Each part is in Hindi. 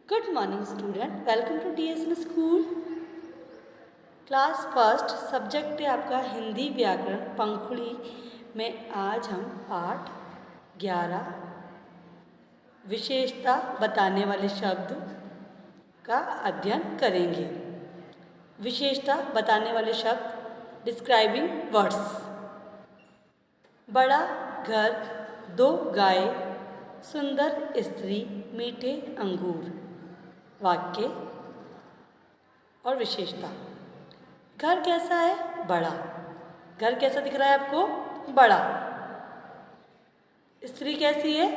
Good morning student, welcome to DSN school. Class first subject है आपका हिंदी व्याकरण पंखुड़ी में आज हम पाठ 11 विशेषता बताने वाले शब्द का अध्ययन करेंगे। विशेषता बताने वाले शब्द डिस्क्राइबिंग वर्ड्स। बड़ा घर, दो गाय, सुंदर स्त्री, मीठे अंगूर। वाक्य और विशेषता। घर कैसा है? बड़ा। घर कैसा दिख रहा है आपको? बड़ा। स्त्री कैसी है?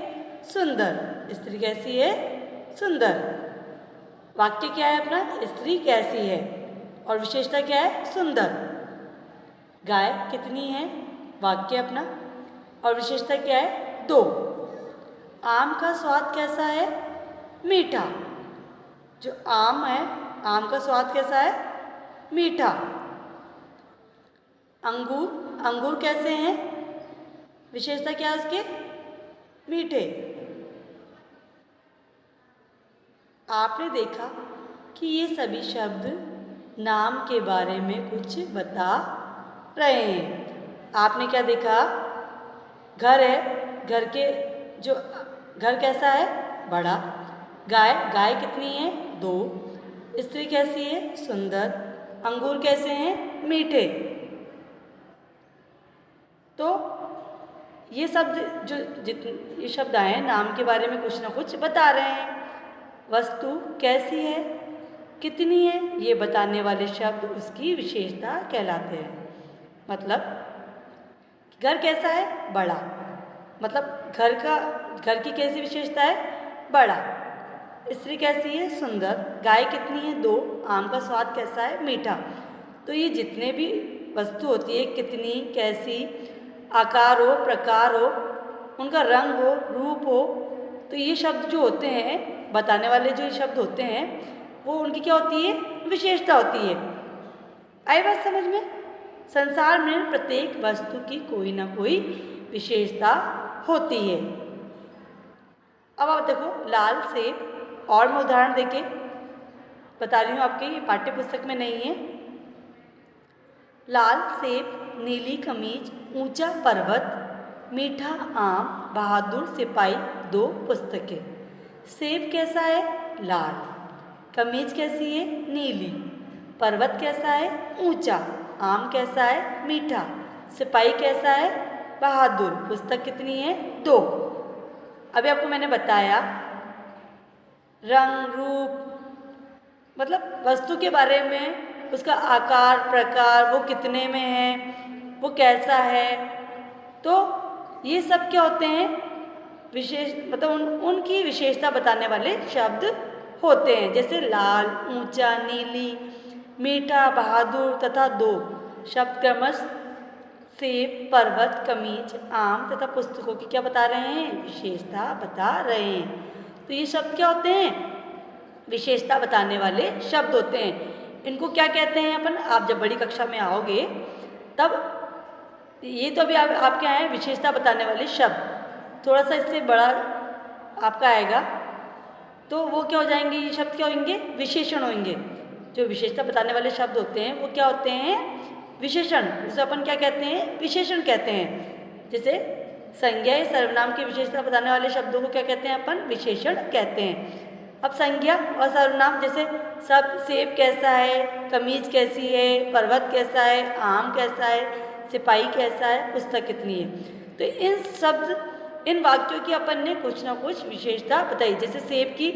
सुंदर। स्त्री कैसी है? सुंदर। वाक्य क्या है अपना? स्त्री कैसी है। और विशेषता क्या है? सुंदर। गाय कितनी है? वाक्य अपना। और विशेषता क्या है? दो। आम का स्वाद कैसा है? मीठा। जो आम है, आम का स्वाद कैसा है? मीठा। अंगूर, अंगूर कैसे हैं? विशेषता क्या है उसके? मीठे। आपने देखा कि ये सभी शब्द नाम के बारे में कुछ बता रहे हैं। आपने क्या देखा? घर है, घर के जो घर कैसा है? बड़ा। गाय, गाय कितनी है? दो। स्त्री कैसी है? सुंदर। अंगूर कैसे हैं? मीठे। तो ये शब्द ये शब्द आए हैं नाम के बारे में कुछ ना कुछ बता रहे हैं। वस्तु कैसी है, कितनी है, ये बताने वाले शब्द उसकी विशेषता कहलाते हैं। मतलब घर कैसा है? बड़ा। मतलब घर की कैसी विशेषता है? बड़ा। स्त्री कैसी है? सुंदर। गाय कितनी है? दो। आम का स्वाद कैसा है? मीठा। तो ये जितने भी वस्तु होती है, कितनी, कैसी, आकार हो, प्रकार हो, उनका रंग हो, रूप हो, तो ये शब्द जो होते हैं, बताने वाले जो ये शब्द होते हैं, वो उनकी क्या होती है? विशेषता होती है। आई बात समझ में? संसार में प्रत्येक वस्तु की कोई ना कोई विशेषता होती है। अब आप देखो, लाल सेब, और मैं उदाहरण देके बता रही हूँ आपके, ये पाठ्य पुस्तक में नहीं है। लाल सेब, नीली कमीज, ऊंचा पर्वत, मीठा आम, बहादुर सिपाही, दो पुस्तकें। सेब कैसा है? लाल। कमीज कैसी है? नीली। पर्वत कैसा है? ऊंचा। आम कैसा है? मीठा। सिपाही कैसा है? बहादुर। पुस्तक कितनी है? दो। अभी आपको मैंने बताया रंग, रूप, मतलब वस्तु के बारे में, उसका आकार, प्रकार, वो कितने में है, वो कैसा है। तो ये सब क्या होते हैं? विशेष, मतलब उनकी विशेषता बताने वाले शब्द होते हैं। जैसे लाल, ऊंचा, नीली, मीठा, बहादुर तथा दो शब्द क्रमश सेब, पर्वत, कमीज, आम तथा पुस्तकों की क्या बता रहे हैं? विशेषता बता रहे हैं। तो ये शब्द क्या होते हैं? विशेषता बताने वाले शब्द होते हैं। इनको क्या कहते हैं अपन? आप जब बड़ी कक्षा में आओगे तब, ये तो अभी आपके हैं विशेषता बताने वाले शब्द। थोड़ा सा इससे बड़ा आपका आएगा तो वो क्या हो जाएंगे? ये शब्द क्या होंगे? विशेषण होंगे। जो विशेषता बताने वाले शब्द होते हैं वो क्या होते हैं? विशेषण। जिसे अपन क्या कहते हैं? विशेषण कहते हैं। जैसे संज्ञा या सर्वनाम की विशेषता बताने वाले शब्दों को क्या कहते हैं अपन? विशेषण कहते हैं। अब संज्ञा और सर्वनाम, जैसे सब, सेब कैसा है, कमीज कैसी है, पर्वत कैसा है, आम कैसा है, सिपाही कैसा है, पुस्तक कितनी है। तो इन वाक्यों की अपन ने कुछ ना कुछ विशेषता बताई। जैसे सेब की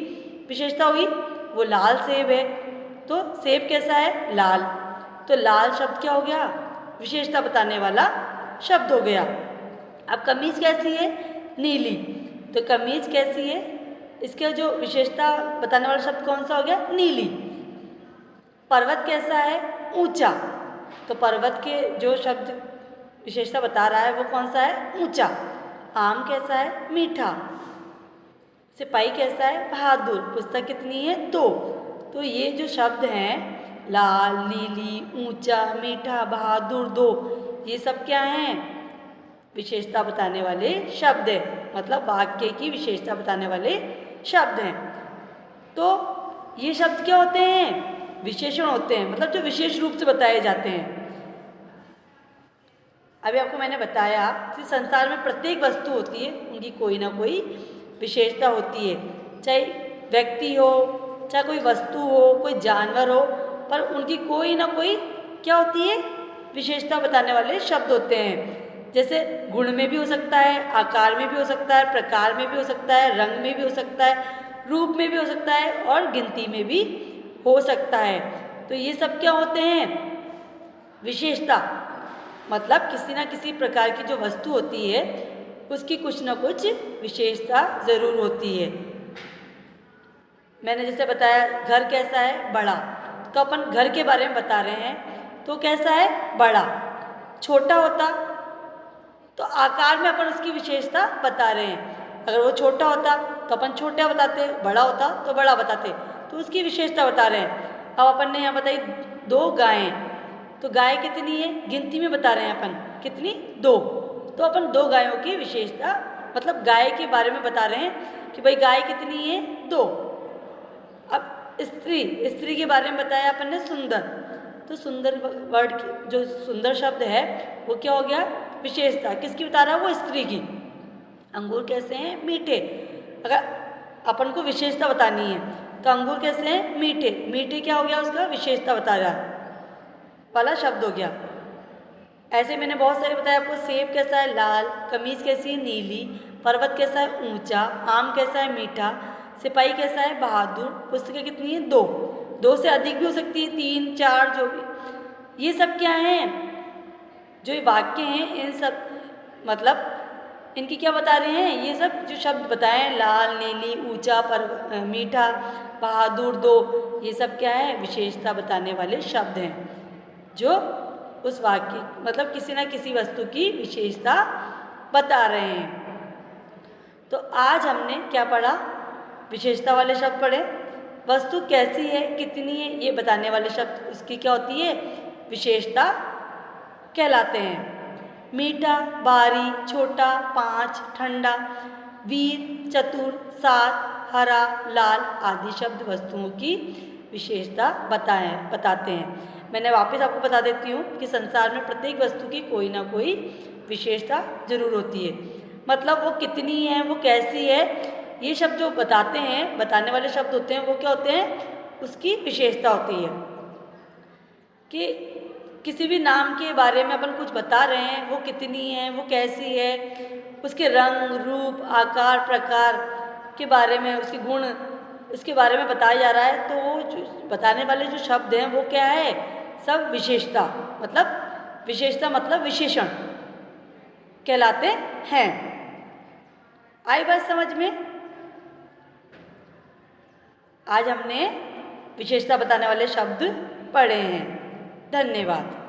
विशेषता हुई, वो लाल सेब है, तो सेब कैसा है? लाल। तो लाल शब्द क्या हो गया? विशेषता बताने वाला शब्द हो गया। अब कमीज कैसी है? नीली। तो कमीज कैसी है, इसका जो विशेषता बताने वाला शब्द कौन सा हो गया? नीली। पर्वत कैसा है? ऊंचा। तो पर्वत के जो शब्द विशेषता बता रहा है वो कौन सा है? ऊंचा। आम कैसा है? मीठा। सिपाही कैसा है? बहादुर। पुस्तक कितनी है? दो। तो ये जो शब्द हैं, लाल, नीली, ऊंचा, मीठा, बहादुर, दो, ये सब क्या हैं? विशेषता बताने वाले शब्द हैं। मतलब वाक्य की विशेषता बताने वाले शब्द हैं। तो ये शब्द क्या होते हैं? विशेषण होते हैं, मतलब जो विशेष रूप से बताए जाते हैं। अभी आपको मैंने बताया कि संसार में प्रत्येक वस्तु होती है, उनकी कोई ना कोई विशेषता होती है, चाहे व्यक्ति हो, चाहे कोई वस्तु हो, कोई जानवर हो, पर उनकी कोई ना कोई क्या होती है? विशेषता बताने वाले शब्द होते हैं। जैसे गुण में भी हो सकता है, आकार में भी हो सकता है, प्रकार में भी हो सकता है, रंग में भी हो सकता है, रूप में भी हो सकता है और गिनती में भी हो सकता है। तो ये सब क्या होते हैं? विशेषता। मतलब किसी ना किसी प्रकार की जो वस्तु होती है उसकी कुछ ना कुछ विशेषता ज़रूर होती है। मैंने जैसे बताया घर कैसा है? बड़ा। तो अपन घर के बारे में बता रहे हैं तो कैसा है? बड़ा। छोटा होता तो आकार में अपन उसकी विशेषता बता रहे हैं। अगर वो छोटा होता तो अपन छोटा बताते, बड़ा होता तो बड़ा बताते, तो उसकी विशेषता बता रहे हैं। अब अपन ने यहाँ बताई 2 गायें, तो गाय कितनी है? गिनती में बता रहे हैं अपन, कितनी? 2। तो अपन 2 गायों की विशेषता, मतलब गाय के बारे में बता रहे हैं कि भाई गाय कितनी है? 2। अब स्त्री, स्त्री के बारे में बताया अपन ने सुंदर। तो सुंदर वर्ड जो सुंदर शब्द है वो क्या हो गया? विशेषता। किसकी बता रहा है? वो स्त्री की। अंगूर कैसे हैं? मीठे। अगर अपन को विशेषता बतानी है तो अंगूर कैसे हैं? मीठे। मीठे क्या हो गया? उसका विशेषता बता रहा है वाला शब्द हो गया। ऐसे मैंने बहुत सारे बताया आपको। सेब कैसा है? लाल। कमीज कैसी है? नीली। पर्वत कैसा है? ऊंचा। आम कैसा है? मीठा। सिपाही कैसा है? बहादुर। पुस्तकें कितनी है? 2। 2 से अधिक भी हो सकती है, 3, 4, जो भी। ये सब क्या हैं? जो ये वाक्य हैं इन सब, मतलब इनकी क्या बता रहे हैं? ये सब जो शब्द बताए, लाल, नीली, ऊंचा, मीठा, बहादुर, 2, ये सब क्या है? विशेषता बताने वाले शब्द हैं जो उस वाक्य, मतलब किसी ना किसी वस्तु की विशेषता बता रहे हैं। तो आज हमने क्या पढ़ा? विशेषता वाले शब्द पढ़े। वस्तु कैसी है, कितनी है, ये बताने वाले शब्द उसकी क्या होती है? विशेषता कहलाते हैं। मीठा, भारी, छोटा, 5, ठंडा, वीर, चतुर, 7, हरा, लाल आदि शब्द वस्तुओं की विशेषता बताते हैं। मैंने वापस आपको बता देती हूँ कि संसार में प्रत्येक वस्तु की कोई ना कोई विशेषता जरूर होती है। मतलब वो कितनी है, वो कैसी है, ये शब्द जो बताते हैं, बताने वाले शब्द होते हैं, वो क्या होते हैं? उसकी विशेषता होती है। कि किसी भी नाम के बारे में अपन कुछ बता रहे हैं, वो कितनी है, वो कैसी है, उसके रंग, रूप, आकार, प्रकार के बारे में, उसके गुण, उसके बारे में बताया जा रहा है। तो वो बताने वाले जो शब्द हैं वो क्या है? सब विशेषता, मतलब विशेषता मतलब विशेषण कहलाते हैं। आई बात समझ में? आज हमने विशेषता बताने वाले शब्द पढ़े हैं। धन्यवाद।